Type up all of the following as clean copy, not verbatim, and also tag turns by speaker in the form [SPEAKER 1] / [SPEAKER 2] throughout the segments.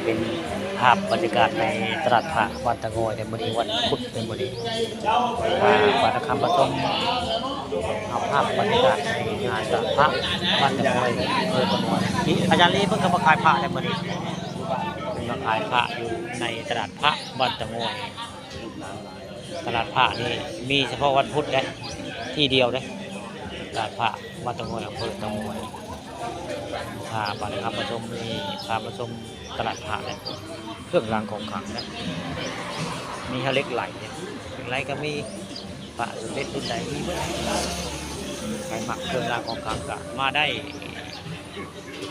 [SPEAKER 1] เป็นภาพบรรยากาศในตลาดพระวันตะโงยในมื้อนี้วันพุธในมื้อนี้วัดคำปฐมเอาภาพบรรยากาศในงานตลาดพระวันตะโงยตะโงยที่อาจารย์ลีเพิ่งก็มาขายพระในมื้อนี้เป็นมาขายพระอยู่ในตลาดพระวันตะโงยตลาดพระนี่มีเฉพาะวันพุธได้ที่เดียวได้ตลาดพระวันตะโงยอำเภอตะโงยพาบัตรคำผสมมีพาผสมตลาดพระเนี่ยเครื่องรางของขลังนะมีเหล็กไหลเนี่ยเหล็กไหลก็มีพระสมเด็จรุ่นใดมีเมื่อใครหมักเครื่องรางของขลังก็มาได้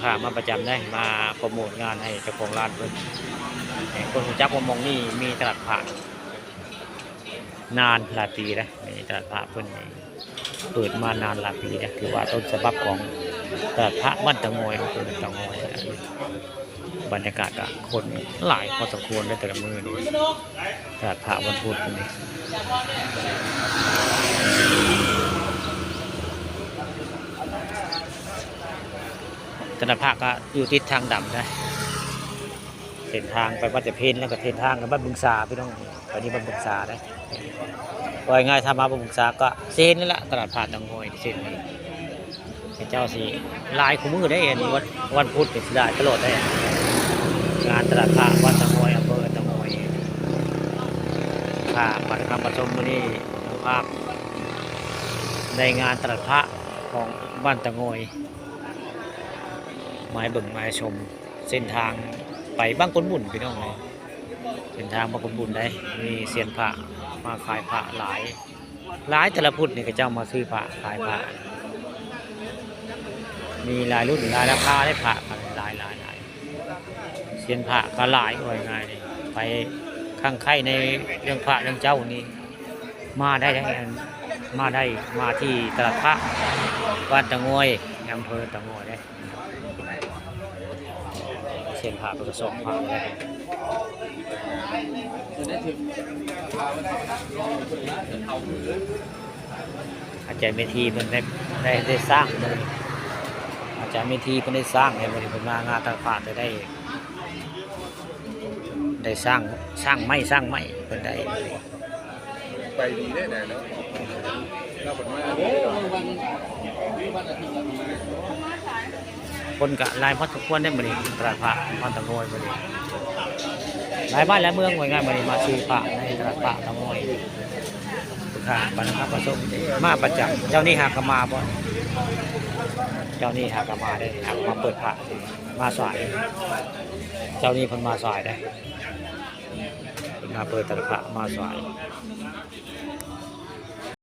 [SPEAKER 1] พามาประจำได้มาโปรโมทงานให้เจ้าของร้านเพื่อนคนรู้จักมองนี่มีตลาดพระนานหลายปีนะมีตลาดพระเพื่อนเปิดมานานหลายปีนะถือว่าต้นฉบับของตลาดพระบ้านตะโงยอำเภอตะโงยบรรยากาศก็คนหลายพอสมควรในแต่ละมือนี่ตลาดพระวันพุธนี่ตลาดพระก็อยู่ทิศทางดำนะเส้นทางไปวัดตะเพนแล้วก็เส้นทางไปบ้านบึงสาพี่น้องไปที่บ้านบึงสาได้ว่าง่ายถ้ามาบ้านบึงสาก็เส้นนี่แหละตลาดพระตะโงยเส้นนี้เจ้าสิลายคู่มือได้เองวันพุธเป็นได้ตลอดได้งานตลาดพระวัดตะโงยอำเภอตะโงยค่ะบัตรคำประชมวันนี้ภาพในงานตลาดพระของบ้านตะโงยไม้บึงไม้ชมเส้นทางไปบ้างคนบุญพี่น้องเลยเส้นทางบางคนบุญได้มีเซียนพระมาขายพระหลายแต่ละพุธนี่ก็เจ้ามาซื้อพระขายพระมีหลายรุ่นหลายราคาได้พระกันหลายเซียนพระก็หลายว่าง่ายเลยไปข้างใครในเรื่องพระเรื่องเจ้านี่มาได้มาที่ตลาดพระบ้านตะโงยอำเภอตะโงยได้เซียนพระประสบพระได้อาจารย์เมธีมันได้สร้างเลยอาจารย์เมธีมันได้สร้างในบริเวณงานตลาดพระได้สร้างไม้เป็นได้
[SPEAKER 2] ไปดีได้ไหนเนาะเราผลมา
[SPEAKER 1] คนกะลายพัดทุกคนได้บริตลาดพระพันตะโงยบริหลายบ้านและเมืองไว้ง่ายบริมาซื้อพระในตลาดพระตะโงยค่ะบรรพประสมมาประจำเจ้านี่หากมาบ่เจ้านี่หากมาได้หากมาเปิดพระมาสายเจ้านี่เพิ่นมาสายได้มาเปิดตลาดพระมาสาย